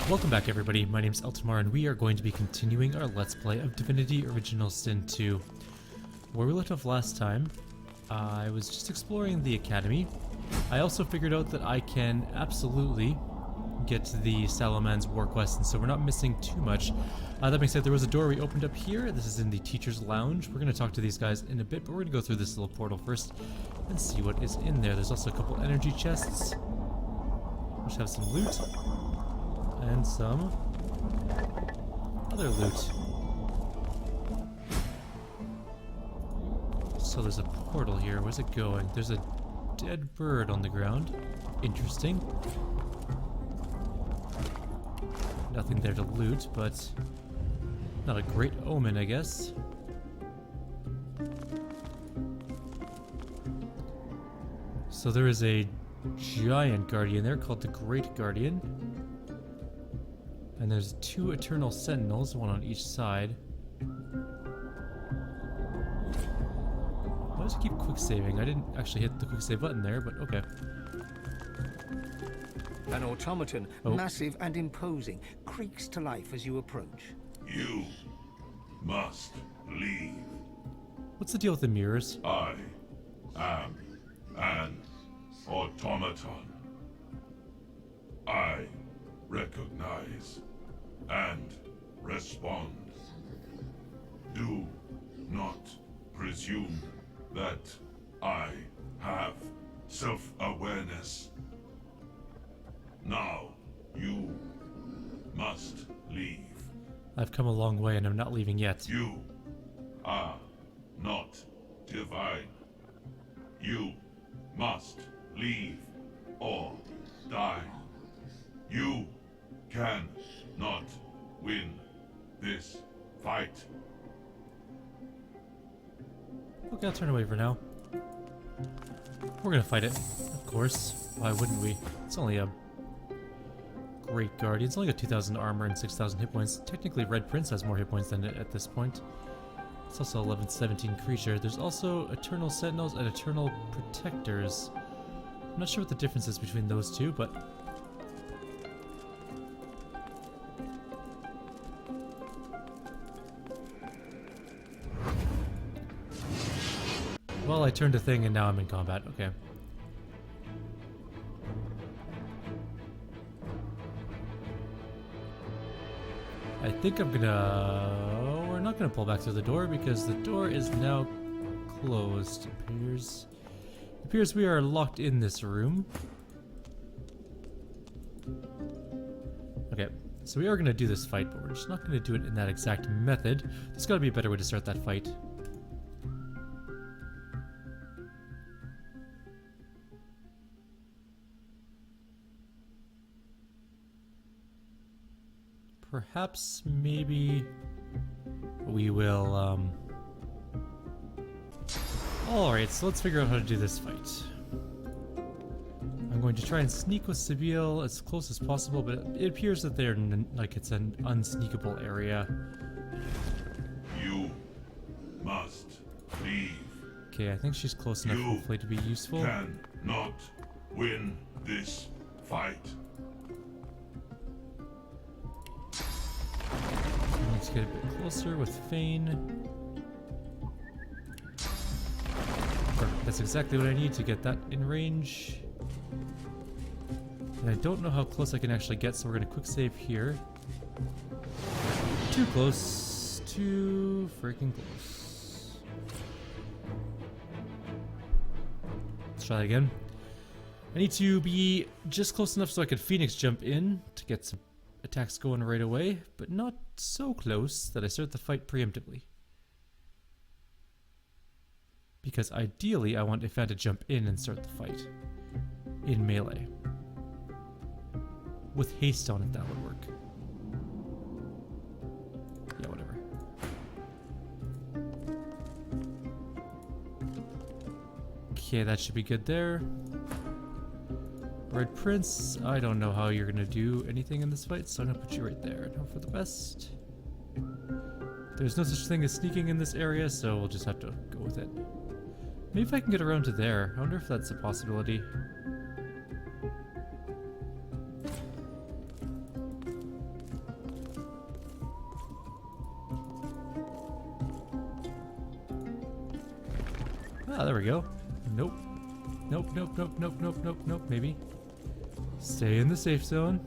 Welcome back everybody, my name's Eltimar and we are going to be continuing our Let's Play of Divinity Original Sin 2. Where we left off last time, I was just exploring the academy. I also figured out that I can absolutely get to the Salaman's war quest, and so we're not missing too much. That being said, there was a door we opened up here. This is in the Teacher's Lounge. We're going to talk to these guys in a bit, but we're going to go through this little portal first and see what is in there. There's also a couple energy chests, which have some loot. And some other loot. So there's a portal here. Where's it going? There's a dead bird on the ground. Interesting. Nothing there to loot, but not a great omen, I guess. So there is a giant guardian there called the Great Guardian. And there's two eternal sentinels, one on each side. Why does it keep quick saving? I didn't actually hit the quick save button there, but okay. An automaton, massive and imposing, creaks to life as you approach. You must leave. What's the deal with the mirrors? I am an automaton. I recognize and respond. Do not presume that I have self-awareness. Now you must leave. I've come a long way and I'm not leaving yet. You are not divine. You must leave or die. You can not win this fight. Okay, I'll turn away for now. We're gonna fight it, of course. Why wouldn't we? It's only a Great Guardian. It's only got 2,000 armor and 6,000 hit points. Technically, Red Prince has more hit points than it at this point. It's also 1117 creature. There's also Eternal Sentinels and Eternal Protectors. I'm not sure what the difference is between those two, but well, I turned a thing and now I'm in combat. Okay. I think I'm gonna... we're not gonna pull back through the door because the door is now closed. It appears we are locked in this room. Okay, so we are gonna do this fight, but we're just not gonna do it in that exact method. There's gotta be a better way to start that fight. Perhaps, maybe, we will, Alright, so let's figure out how to do this fight. I'm going to try and sneak with Sibyl as close as possible, but it appears that they're, like, it's an unsneakable area. You must leave. Okay, I think she's close enough, hopefully, to be useful. You cannot win this fight. Let's get a bit closer with Fane. Perfect. That's exactly what I need to get that in range. And I don't know how close I can actually get, so we're going to quick save here. Too close. Too freaking close. Let's try that again. I need to be just close enough so I could Phoenix jump in to get some attacks going right away, but not so close that I start the fight preemptively. Because ideally I want Ifan to jump in and start the fight. In melee. With haste on it, that would work. Yeah, whatever. Okay, that should be good there. Red Prince, I don't know how you're gonna do anything in this fight, so I'm gonna put you right there and hope for the best. There's no such thing as sneaking in this area, so we'll just have to go with it. Maybe if I can get around to there. I wonder if that's a possibility. Ah, there we go. Nope. Nope, nope, nope, nope, nope, nope, nope, maybe. Stay in the safe zone.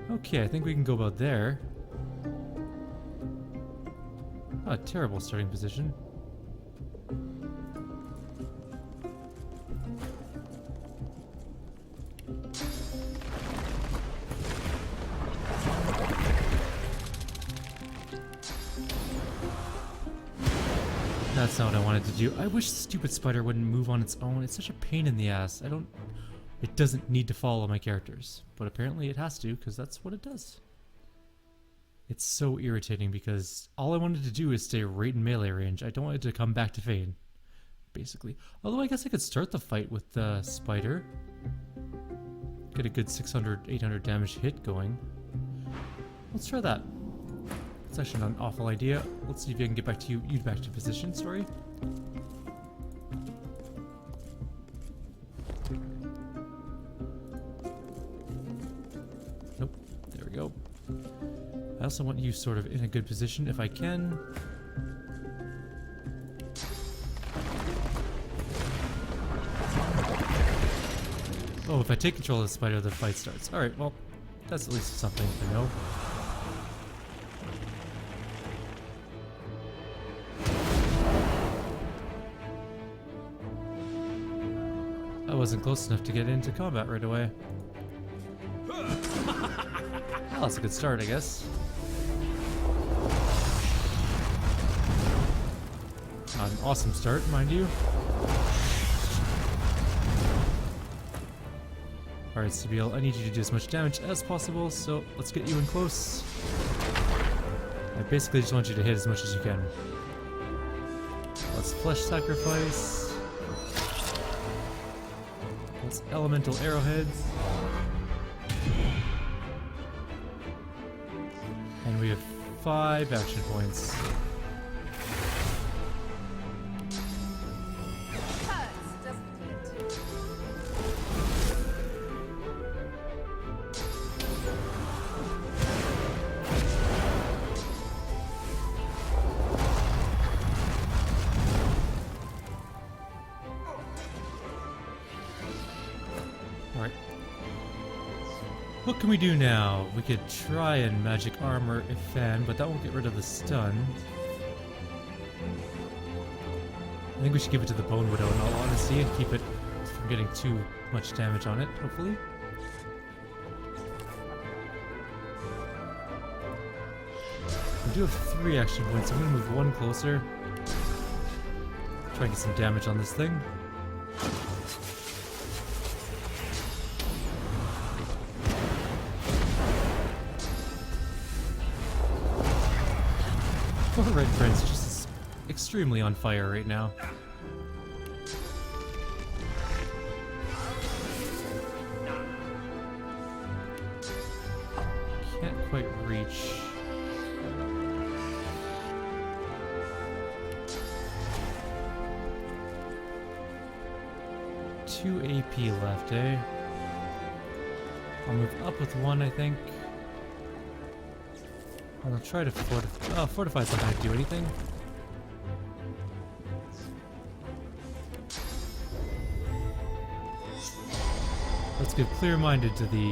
Okay, I think we can go about there. Oh, a terrible starting position. That's not what I wanted to do. I wish the stupid spider wouldn't move on its own. It's such a pain in the ass. It doesn't need to follow my characters. But apparently it has to, because that's what it does. It's so irritating because all I wanted to do is stay right in melee range. I don't want it to come back to Fane, basically. Although I guess I could start the fight with the spider. Get a good 600, 800 damage hit going. Let's try that. It's actually not an awful idea. Let's see if I can get back to you back to position, sorry. Nope, there we go. I also want you sort of in a good position if I can. Oh, if I take control of the spider, the fight starts. Alright, well, that's at least something to know. I wasn't close enough to get into combat right away. Well, that's a good start, I guess. Not an awesome start, mind you. Alright, Sibyl, I need you to do as much damage as possible, so let's get you in close. I basically just want you to hit as much as you can. Let's flesh sacrifice. Let's elemental arrowheads. And we have 5 action points. Alright. What can we do now? We could try and magic armor if fan, but that won't get rid of the stun. I think we should give it to the Bone Widow in all honesty and keep it from getting too much damage on it, hopefully. We do have 3 action points, so I'm gonna move 1 closer. Try and get some damage on this thing. Poor Red Prince just is extremely on fire right now. Can't quite reach. Two AP left, eh? I'll move up with 1, I think. And I'll try to fortify. Oh, fortify's not gonna do anything. Let's get clear-minded to the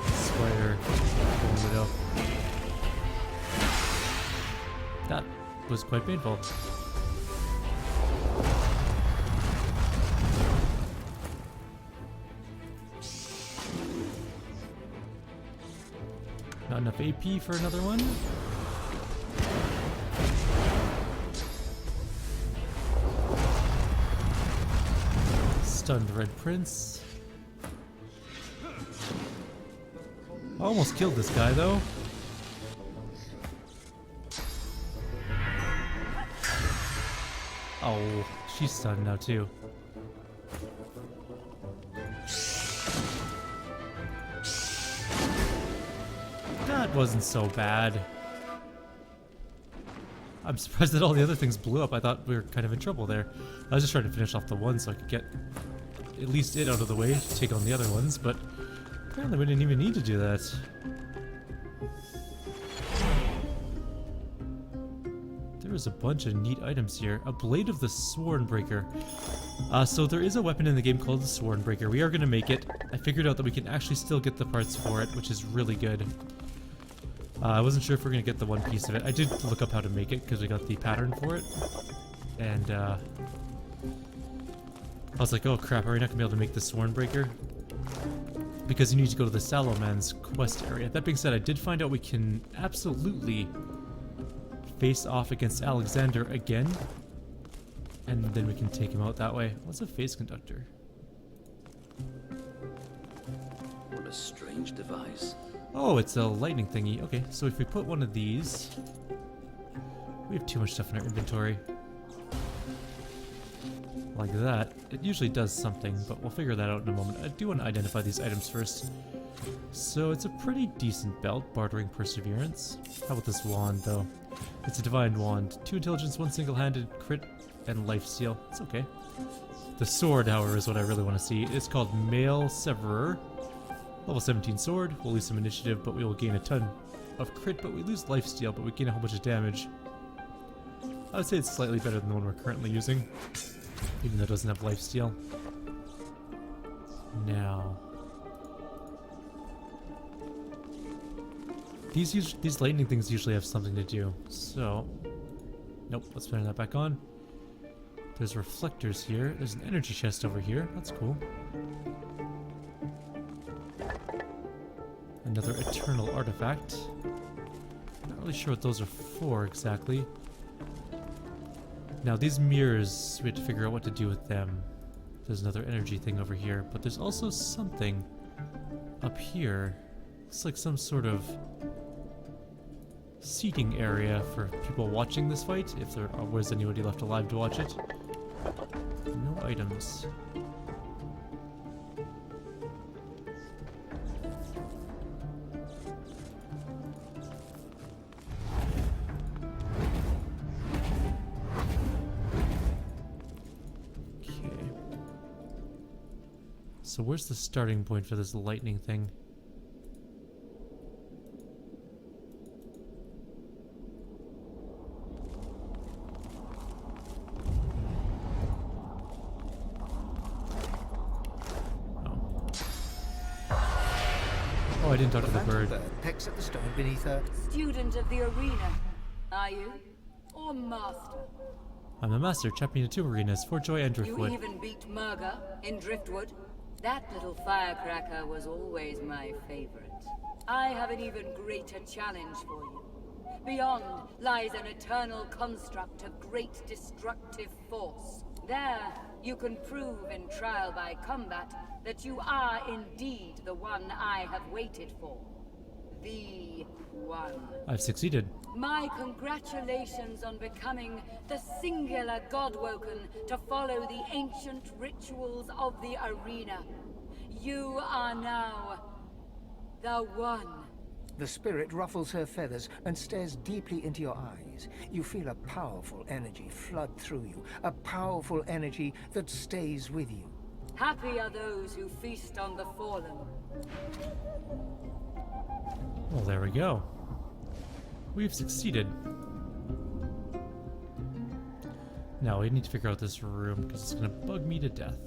spider widow. That was quite painful. Not enough AP for another one. Stunned Red Prince. Almost killed this guy though. Oh, she's stunned now too. That wasn't so bad. I'm surprised that all the other things blew up. I thought we were kind of in trouble there. I was just trying to finish off the one so I could get at least it out of the way to take on the other ones, but apparently we didn't even need to do that. There's a bunch of neat items here. A Blade of the Swornbreaker. So there is a weapon in the game called the Swornbreaker. We are going to make it. I figured out that we can actually still get the parts for it, which is really good. I wasn't sure if we're going to get the one piece of it. I did look up how to make it because we got the pattern for it. And I was like, oh crap, are we not going to be able to make the Swornbreaker? Because you need to go to the Salomon's quest area. That being said, I did find out we can absolutely face off against Alexander again. And then we can take him out that way. What's a phase conductor? What a strange device. Oh, it's a lightning thingy. Okay, so if we put one of these... We have too much stuff in our inventory. Like that. It usually does something, but we'll figure that out in a moment. I do want to identify these items first. So it's a pretty decent belt, bartering perseverance. How about this wand, though? It's a divine wand. 2 intelligence, 1 single-handed crit, and life steal. It's okay. The sword, however, is what I really want to see. It's called Mail Severer. Level 17 sword. We'll lose some initiative, but we will gain a ton of crit, but we lose life steal, but we gain a whole bunch of damage. I would say it's slightly better than the one we're currently using, even though it doesn't have life steal. Now, these lightning things usually have something to do. So, nope. Let's turn that back on. There's reflectors here. There's an energy chest over here. That's cool. Another eternal artifact. Not really sure what those are for exactly. Now these mirrors, we have to figure out what to do with them. There's another energy thing over here, but there's also something up here. Looks like some sort of seating area for people watching this fight, if there was anybody left alive to watch it. No items. So where's the starting point for this lightning thing? Oh, I didn't talk to the bird. Pecks at the stone beneath her. Student of the arena, are you? Or master? I'm a master, champion of 2 arenas, Fortjoy and You Driftwood. even beat Murga in Driftwood? That little firecracker was always my favorite. I have an even greater challenge for you. Beyond lies an eternal construct of great destructive force. There, you can prove in trial by combat that you are indeed the one I have waited for. The one. I've succeeded. My congratulations on becoming the singular Godwoken to follow the ancient rituals of the arena. You are now the one. The spirit ruffles her feathers and stares deeply into your eyes. You feel a powerful energy flood through you, a powerful energy that stays with you. Happy are those who feast on the fallen. Well, there we go. We've succeeded. Now we need to figure out this room because it's gonna bug me to death.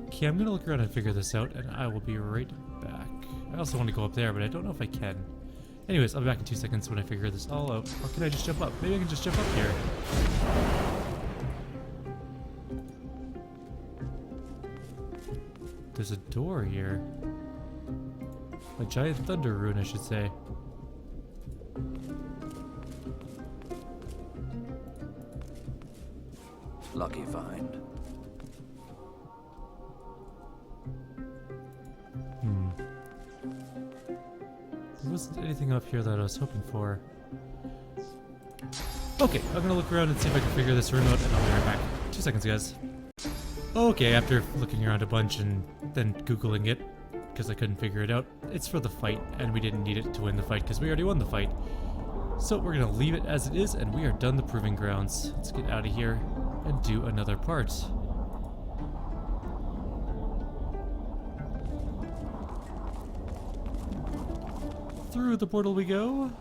Okay, I'm gonna look around and figure this out, and I will be right back. I also want to go up there, but I don't know if I can. Anyways, I'll be back in 2 seconds when I figure this all out. Or can I just jump up? Maybe I can just jump up here. There's a door here. A giant thunder rune, I should say. Lucky find. There wasn't anything up here that I was hoping for. Okay, I'm gonna look around and see if I can figure this room out, and I'll be right back. 2 seconds, guys. Okay, after looking around a bunch and then Googling it, because I couldn't figure it out. It's for the fight, and we didn't need it to win the fight because we already won the fight. So we're gonna leave it as it is, and we are done the proving grounds. Let's get out of here and do another part. Through the portal we go.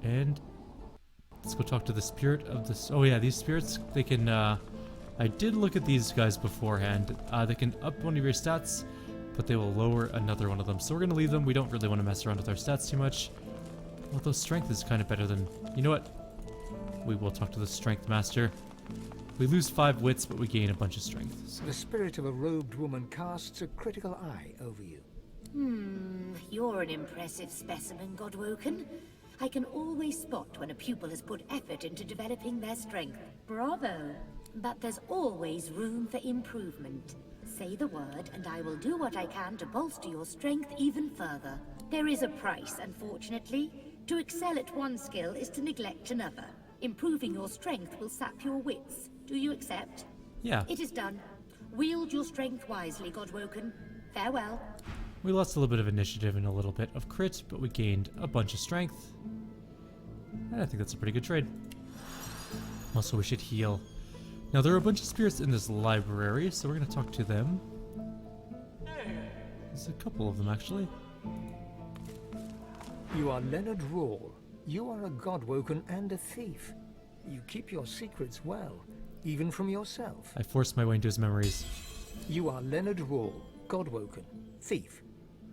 And let's go talk to the spirit of this. Oh yeah, these spirits, they can, I did look at these guys beforehand. They can up one of your stats, but they will lower another one of them. So we're gonna leave them. We don't really want to mess around with our stats too much. Although strength is kind of better than, you know what? We will talk to the strength master. We lose 5 wits, but we gain a bunch of strength. So. The spirit of a robed woman casts a critical eye over you. You're an impressive specimen, Godwoken. I can always spot when a pupil has put effort into developing their strength. Bravo! But there's always room for improvement. Say the word, and I will do what I can to bolster your strength even further. There is a price, unfortunately. To excel at one skill is to neglect another. Improving your strength will sap your wits. Do you accept? Yeah. It is done. Wield your strength wisely, Godwoken. Farewell. We lost a little bit of initiative and a little bit of crit, but we gained a bunch of strength. And I think that's a pretty good trade. Also, we should heal. Now, there are a bunch of spirits in this library, so we're going to talk to them. There's a couple of them, actually. You are Leonard Rawle. You are a Godwoken and a thief. You keep your secrets well, even from yourself. I forced my way into his memories. You are Leonard Rawle, Godwoken, thief.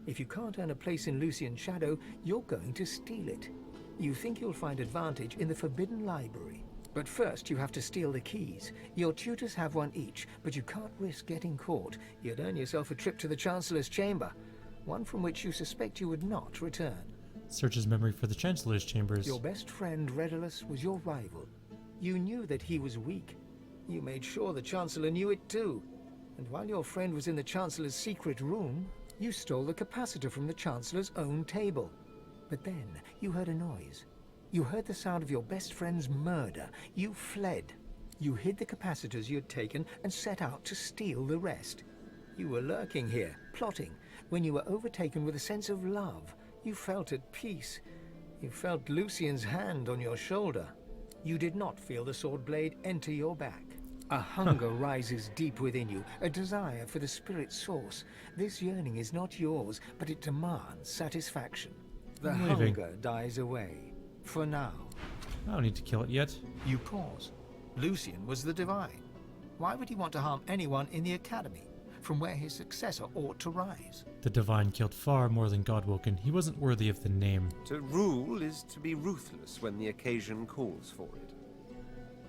If you can't earn a place in Lucian's shadow, you're going to steal it. You think you'll find advantage in the Forbidden Library. But first, you have to steal the keys. Your tutors have one each, but you can't risk getting caught. You'd earn yourself a trip to the Chancellor's chamber, one from which you suspect you would not return. Search his memory for the Chancellor's chambers. Your best friend, Redulus, was your rival. You knew that he was weak. You made sure the Chancellor knew it too. And while your friend was in the Chancellor's secret room, you stole the capacitor from the Chancellor's own table. But then, you heard a noise. You heard the sound of your best friend's murder. You fled. You hid the capacitors you had taken and set out to steal the rest. You were lurking here, plotting, when you were overtaken with a sense of love. You felt at peace. You felt Lucian's hand on your shoulder. You did not feel the sword blade enter your back. A hunger rises deep within you, a desire for the spirit source. This yearning is not yours, but it demands satisfaction. The I'm leaving. hunger dies away. For now. I don't need to kill it yet. You pause. Lucian was the Divine. Why would he want to harm anyone in the Academy, from where his successor ought to rise? The Divine killed far more than Godwoken. He wasn't worthy of the name. To rule is to be ruthless when the occasion calls for it.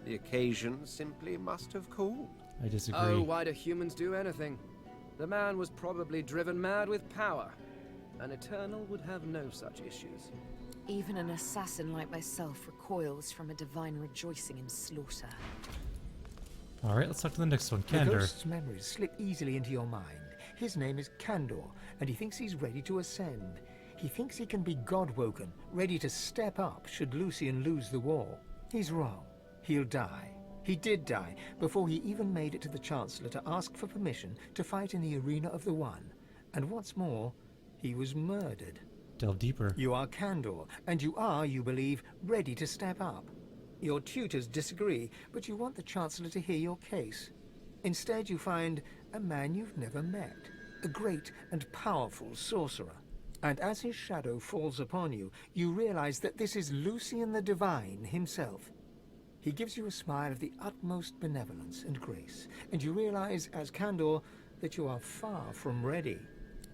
The occasion simply must have called. I disagree. Oh, why do humans do anything? The man was probably driven mad with power. An Eternal would have no such issues. Even an assassin like myself recoils from a divine rejoicing in slaughter. Alright, let's talk to the next one. The Candor. ghost's memories slip easily into your mind. His name is Candor, and he thinks he's ready to ascend. He thinks he can be Godwoken, ready to step up should Lucian lose the war. He's wrong. He'll die. He did die before he even made it to the Chancellor to ask for permission to fight in the Arena of the One. And what's more, he was murdered. Delve deeper. You are Candor, and you are, you believe, ready to step up. Your tutors disagree, but you want the Chancellor to hear your case. Instead, you find a man you've never met, a great and powerful sorcerer. And as his shadow falls upon you, you realize that this is Lucian the Divine himself. He gives you a smile of the utmost benevolence and grace, and you realize, as Candor, that you are far from ready.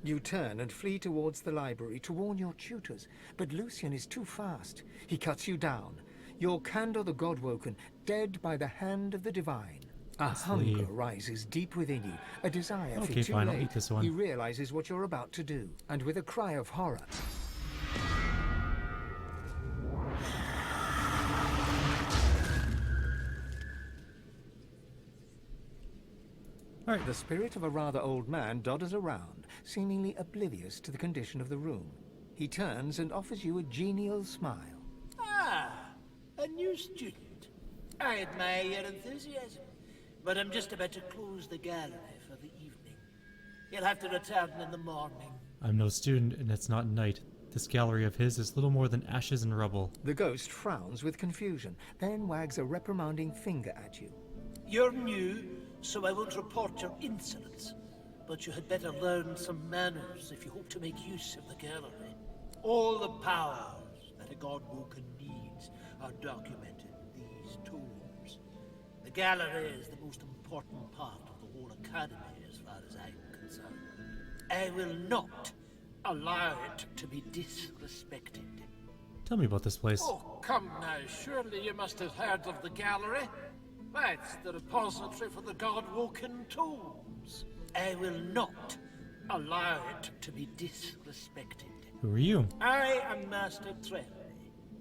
You turn and flee towards the library to warn your tutors, but Lucian is too fast. He cuts you down. You're Candor the Godwoken, dead by the hand of the Divine. A hunger rises deep within you, a desire for Okay, too fine, I'll late. eat this one. He realizes what you're about to do, and with a cry of horror, Alright. the spirit of a rather old man dodders around, seemingly oblivious to the condition of the room. He turns and offers you a genial smile. Ah, a new student. I admire your enthusiasm, but I'm just about to close the gallery for the evening. You'll have to return in the morning. I'm no student, and it's not night. This gallery of his is little more than ashes and rubble. The ghost frowns with confusion, then wags a reprimanding finger at you. You're new, so I won't report your insolence. But you had better learn some manners if you hope to make use of the gallery. All the powers that a god-woken needs are documented in these tomes. The gallery is the most important part of the whole academy as far as I'm concerned. I will not allow it to be disrespected. Tell me about this place. Oh, come now. Surely you must have heard of the gallery. Why, it's the repository for the god-woken tomes. I will not allow it to be disrespected. Who are you? I am Master Trenley,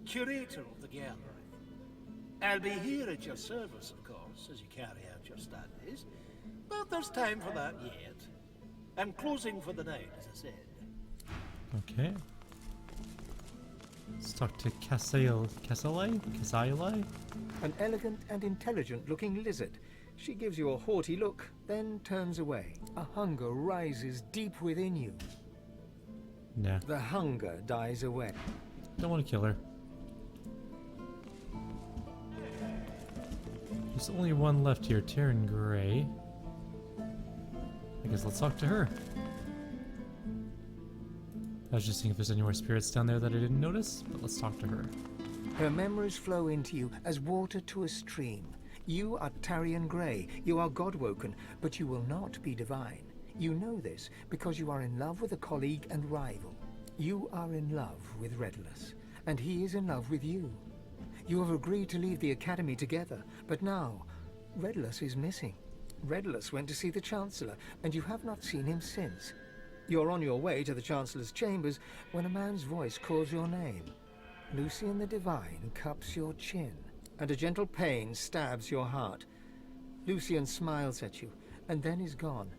curator of the gallery. I'll be here at your service, of course, as you carry out your studies. But there's time for that yet. I'm closing for the night, as I said. Okay. Let's talk to Cassale? An elegant and intelligent-looking lizard. She gives you a haughty look, then turns away. A hunger rises deep within you. Nah. The hunger dies away. Don't want to kill her. There's only one left here, Taryn Gray. I guess let's talk to her. I was just seeing if there's any more spirits down there that I didn't notice, but let's talk to her. Her memories flow into you as water to a stream. You are Taryn Gray. You are God-woken, but you will not be divine. You know this because you are in love with a colleague and rival. You are in love with Redless, and he is in love with you. You have agreed to leave the academy together, but now Redless is missing. Redless went to see the Chancellor, and you have not seen him since. You're on your way to the Chancellor's chambers when a man's voice calls your name. Lucian the Divine cups your chin, and a gentle pain stabs your heart. Lucian smiles at you, and then is gone,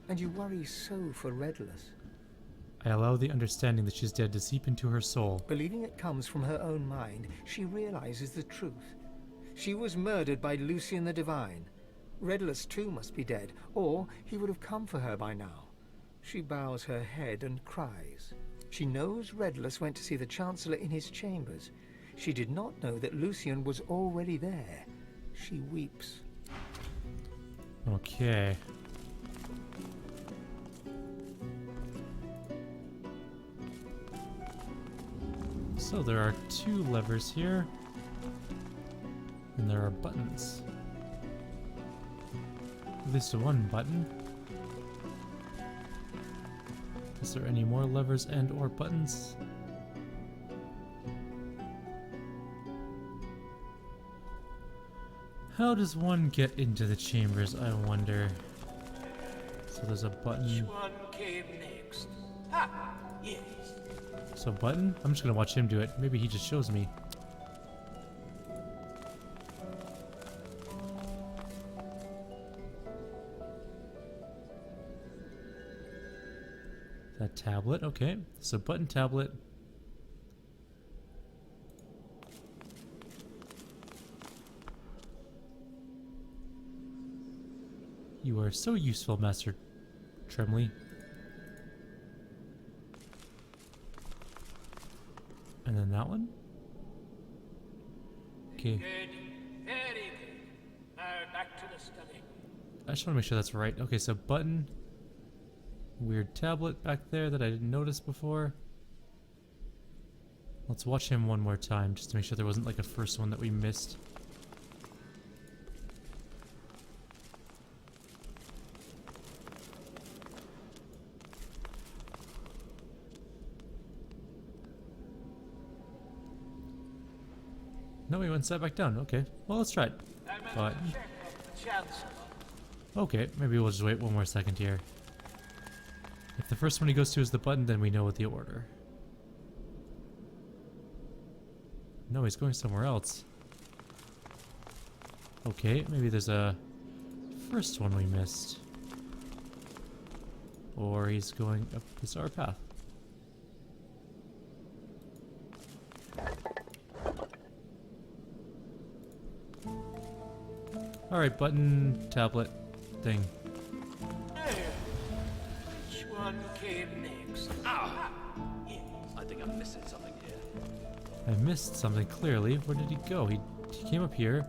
and you worry so for Redless. I allow the understanding that she's dead to seep into her soul. Believing it comes from her own mind, she realizes the truth. She was murdered by Lucian the Divine. Redless too must be dead, or he would have come for her by now. She bows her head and cries. She knows Redless went to see the Chancellor in his chambers. She did not know that Lucian was already there. She weeps. Okay. So there are 2 levers here, and there are buttons. At least 1 button. Is there any more levers and or buttons? How does one get into the chambers, I wonder? So there's a button. Which one came next? Ah, yes. So button? I'm just gonna watch him do it. Maybe he just shows me. That tablet, okay. So button, tablet. You are so useful, Master Tremley. And then that one. Okay. Good. Very good. Now back to the study. I just want to make sure that's right. Okay, so button. Weird tablet back there that I didn't notice before. Let's watch him one more time just to make sure there wasn't like a first one that we missed. No, he went sat back down. Okay, well, let's try it. But okay, maybe we'll just wait one more second here. If the first one he goes to is the button, then we know what the order. No, he's going somewhere else. Okay, maybe there's a first one we missed. Or he's going up this our path. Alright, button, tablet, thing. I missed something clearly. Where did he go? He came up here.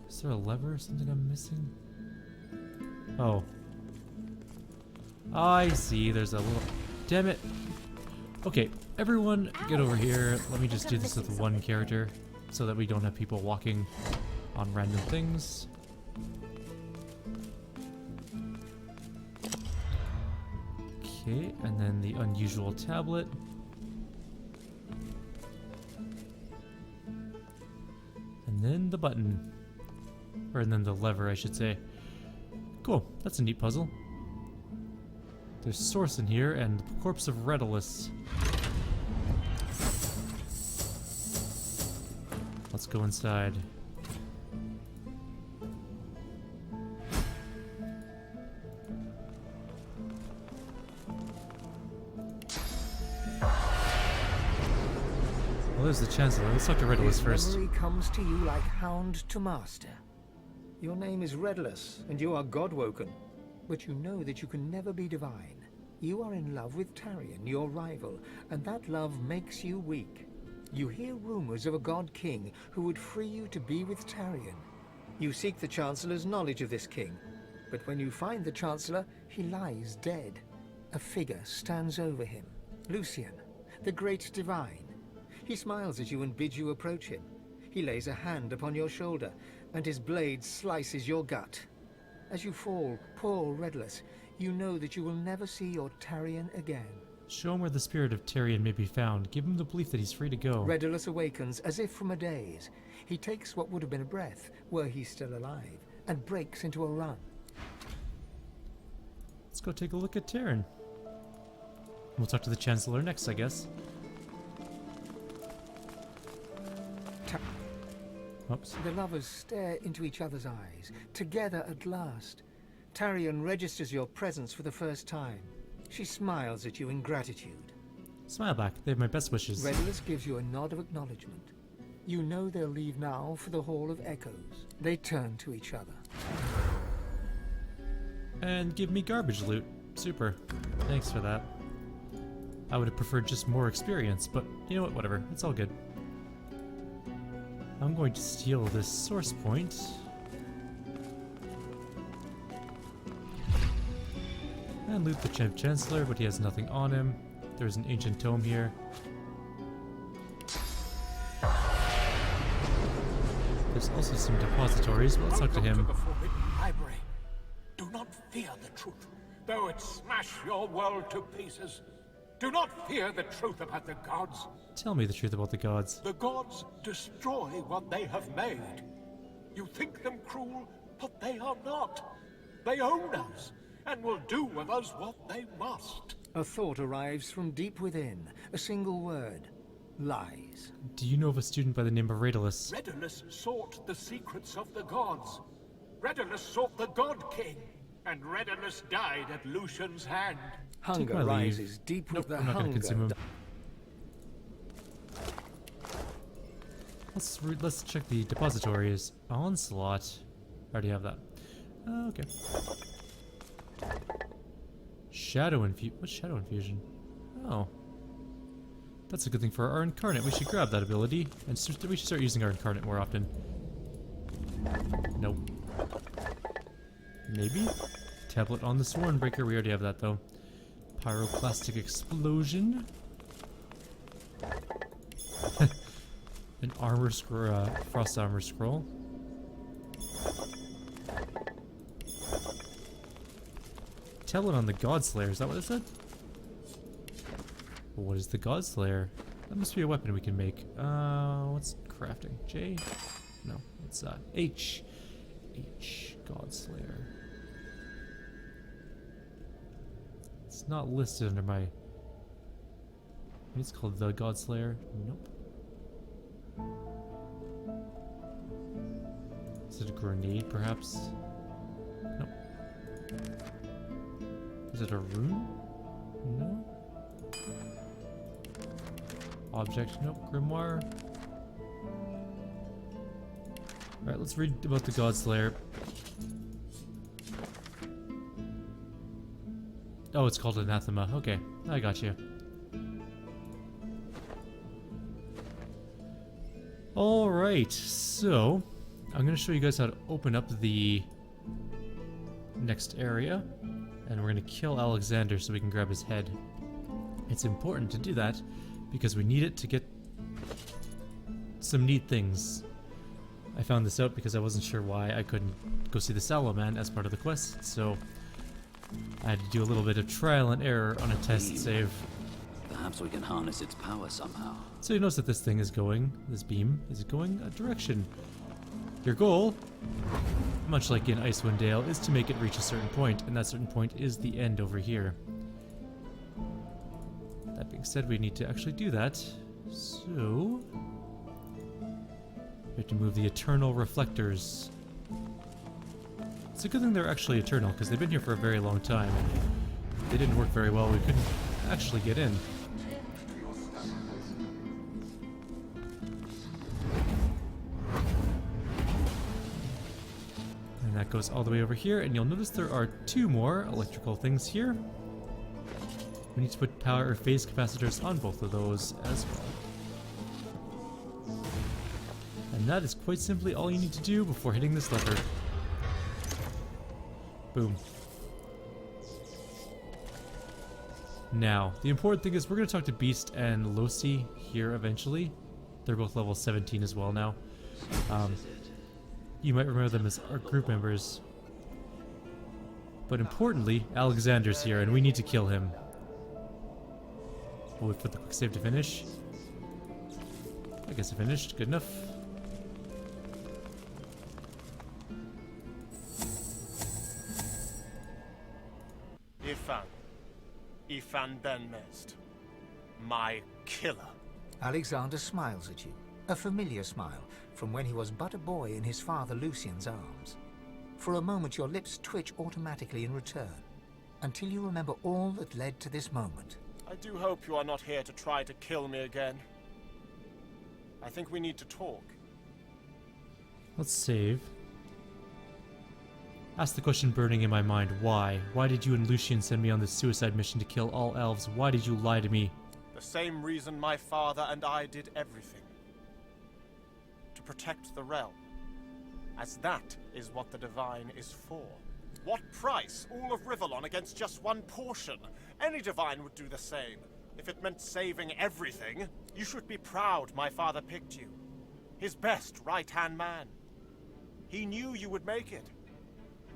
Is there a lever or something I'm missing? Oh. I see. There's a little... Damn it. Okay, everyone get over here. Let me just do this with one character so that we don't have people walking on random things. Okay, and then the unusual tablet. And then the button. Or and then the lever, I should say. Cool, that's a neat puzzle. There's Source in here and the corpse of Redulus. Let's go inside. Well, there's the Chancellor. Let's talk to Redulus first. Memory comes to you like hound to master. Your name is Redulus, and you are God-woken. But you know that you can never be divine. You are in love with Tarion, your rival, and that love makes you weak. You hear rumors of a god king who would free you to be with Tarion. You seek the Chancellor's knowledge of this king, but when you find the Chancellor, he lies dead. A figure stands over him, Lucian, the great divine. He smiles at you and bids you approach him. He lays a hand upon your shoulder, and his blade slices your gut. As you fall, poor Redulus, you know that you will never see your Tarion again. Show him where the spirit of Tarion may be found. Give him the belief that he's free to go. Redulus awakens as if from a daze. He takes what would have been a breath, were he still alive, and breaks into a run. Let's go take a look at Tarion. We'll talk to the Chancellor next, I guess. Oops. The lovers stare into each other's eyes, together at last. Tarion registers your presence for the first time. She smiles at you in gratitude. Smile back. They have my best wishes. Redulus gives you a nod of acknowledgement. You know they'll leave now for the Hall of Echoes. They turn to each other. And give me garbage loot. Super. Thanks for that. I would have preferred just more experience, but you know what, whatever. It's all good. I'm going to steal this source point. And loot the Chancellor, but he has nothing on him. There's an ancient tome here. There's also some depositories, but let's talk to him. Welcome to the Forbidden Library. Do not fear the truth, though it smash your world to pieces. Do not fear the truth about the gods. Tell me the truth about the gods. The gods destroy what they have made. You think them cruel, but they are not. They own us, and will do with us what they must. A thought arrives from deep within, a single word. Lies. Do you know of a student by the name of Redulus? Redulus sought the secrets of the gods. Redulus sought the God King, and Redulus died at Lucian's hand. Hunger my leave. rises deep Nope, with the I'm not going to hunger. consume him. Let's check the depositories. Onslaught. I already have that. Okay. Shadow infusion. What's shadow infusion? Oh. That's a good thing for our incarnate. We should grab that ability. And we should start using our incarnate more often. Nope. Maybe? Tablet on the Swornbreaker. We already have that though. Pyroclastic explosion. An armor scroll, frost armor scroll. Tell it on the Godslayer, is that what it said? What is the Godslayer? That must be a weapon we can make. What's crafting? J? No, it's H. H, Godslayer. It's not listed under my... Maybe it's called the Godslayer. Nope. Is it a grenade, perhaps? Nope. Is it a rune? No. Object? Nope. Grimoire? Alright, let's read about the Godslayer. Oh, it's called Anathema. Okay, I got you. Alright, so I'm going to show you guys how to open up the next area. And we're going to kill Alexander so we can grab his head. It's important to do that because we need it to get some neat things. I found this out because I wasn't sure why I couldn't go see the Sallow Man as part of the quest, so I had to do a little bit of trial and error on a test save. Perhaps we can harness its power somehow. So you notice that this thing is going, this beam is going a direction. Your goal, much like in Icewind Dale, is to make it reach a certain point, and that certain point is the end over here. That being said, we need to actually do that, so we have to move the eternal reflectors. It's a good thing they're actually eternal, because they've been here for a very long time. They didn't work very well, we couldn't actually get in. And that goes all the way over here, and you'll notice there are two more electrical things here. We need to put power or phase capacitors on both of those as well. And that is quite simply all you need to do before hitting this lever. Boom. Now, the important thing is we're going to talk to Beast and Losi here eventually. They're both level 17 as well now. You might remember them as our group members. But importantly, Alexander's here and we need to kill him. We'll wait for the quick save to finish. I guess it finished. Good enough. Ifan Ben-Mest. My killer. Alexander smiles at you, a familiar smile from when he was but a boy in his father Lucien's arms. For a moment your lips twitch automatically in return, until you remember all that led to this moment. I do hope you are not here to try to kill me again. I think we need to talk. Let's save. Ask the question burning in my mind, why? Why did you and Lucien send me on this suicide mission to kill all elves? Why did you lie to me? The same reason my father and I did everything. To protect the realm. As that is what the Divine is for. What price? All of Rivellon against just one portion? Any Divine would do the same. If it meant saving everything, you should be proud my father picked you. His best right-hand man. He knew you would make it.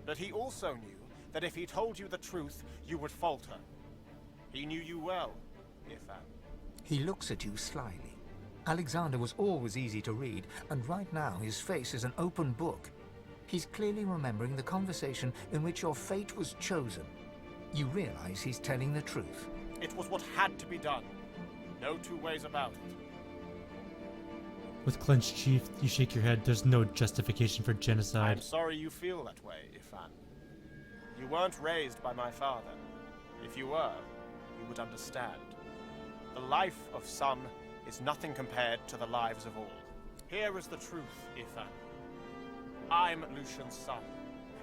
But he also knew that if he told you the truth, you would falter. He knew you well, Ifan. He looks at you slyly. Alexander was always easy to read, and right now his face is an open book. He's clearly remembering the conversation in which your fate was chosen. You realize he's telling the truth. It was what had to be done. No two ways about it. With clenched teeth, you shake your head. There's no justification for genocide. I'm sorry you feel that way, Ifan. You weren't raised by my father. If you were, you would understand. The life of some is nothing compared to the lives of all. Here is the truth, Ifan. I'm Lucien's son,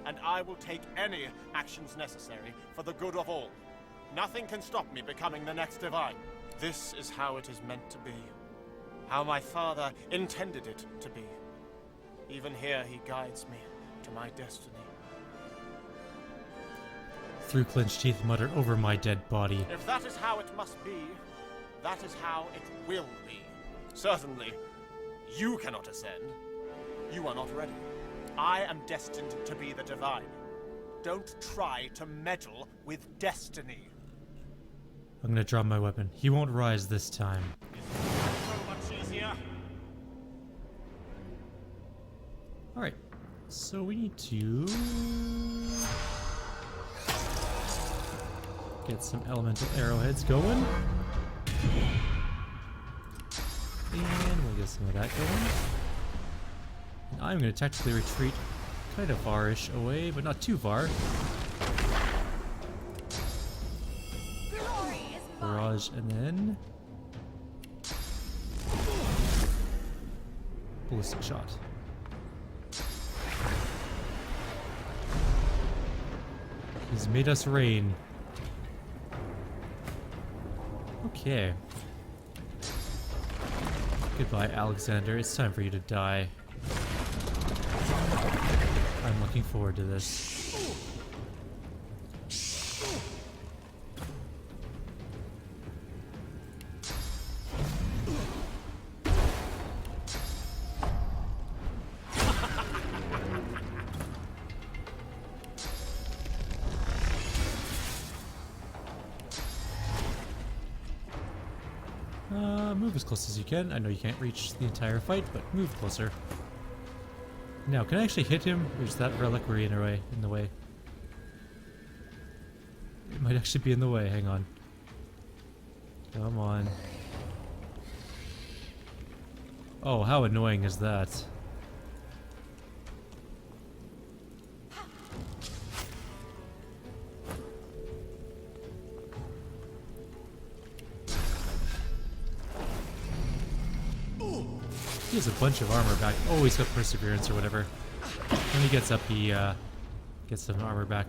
and I will take any actions necessary for the good of all. Nothing can stop me becoming the next Divine. This is how it is meant to be. How my father intended it to be. Even here he guides me to my destiny. Through clenched teeth, mutter, over my dead body. If that is how it must be, that is how it will be. Certainly, you cannot ascend. You are not ready. I am destined to be the Divine. Don't try to meddle with destiny. I'm gonna drop my weapon. He won't rise this time. So much easier. Alright, so we need to get some elemental arrowheads going. And we'll get some of that going. And I'm going to tactically retreat kind of far-ish away, but not too far. Barrage, and then ballistic shot. He's made us rain. Goodbye, Alexander. It's time for you to die. I'm looking forward to this. Move as close as you can. I know you can't reach the entire fight, but move closer. Now, can I actually hit him? Or is that reliquary in the way? It might actually be in the way. Hang on. Come on. Oh, how annoying is that? He has a bunch of armor back. Oh, he's got perseverance or whatever. When he gets up, he gets some armor back.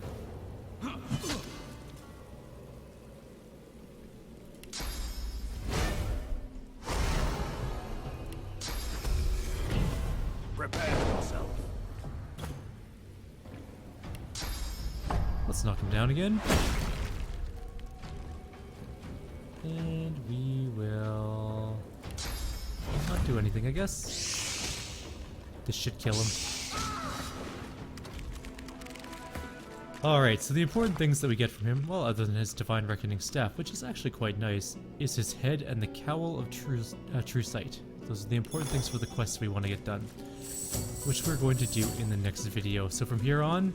Prepare yourself. Let's knock him down again. And we will not do anything, I guess. This should kill him. Alright, so the important things that we get from him, well, other than his Divine Reckoning Staff, which is actually quite nice, is his head and the Cowl of True Sight. Those are the important things for the quests we want to get done, which we're going to do in the next video. So from here on,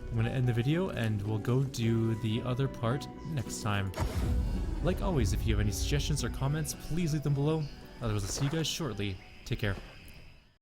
I'm going to end the video and we'll go do the other part next time. Like always, if you have any suggestions or comments, please leave them below. Otherwise, I'll see you guys shortly. Take care.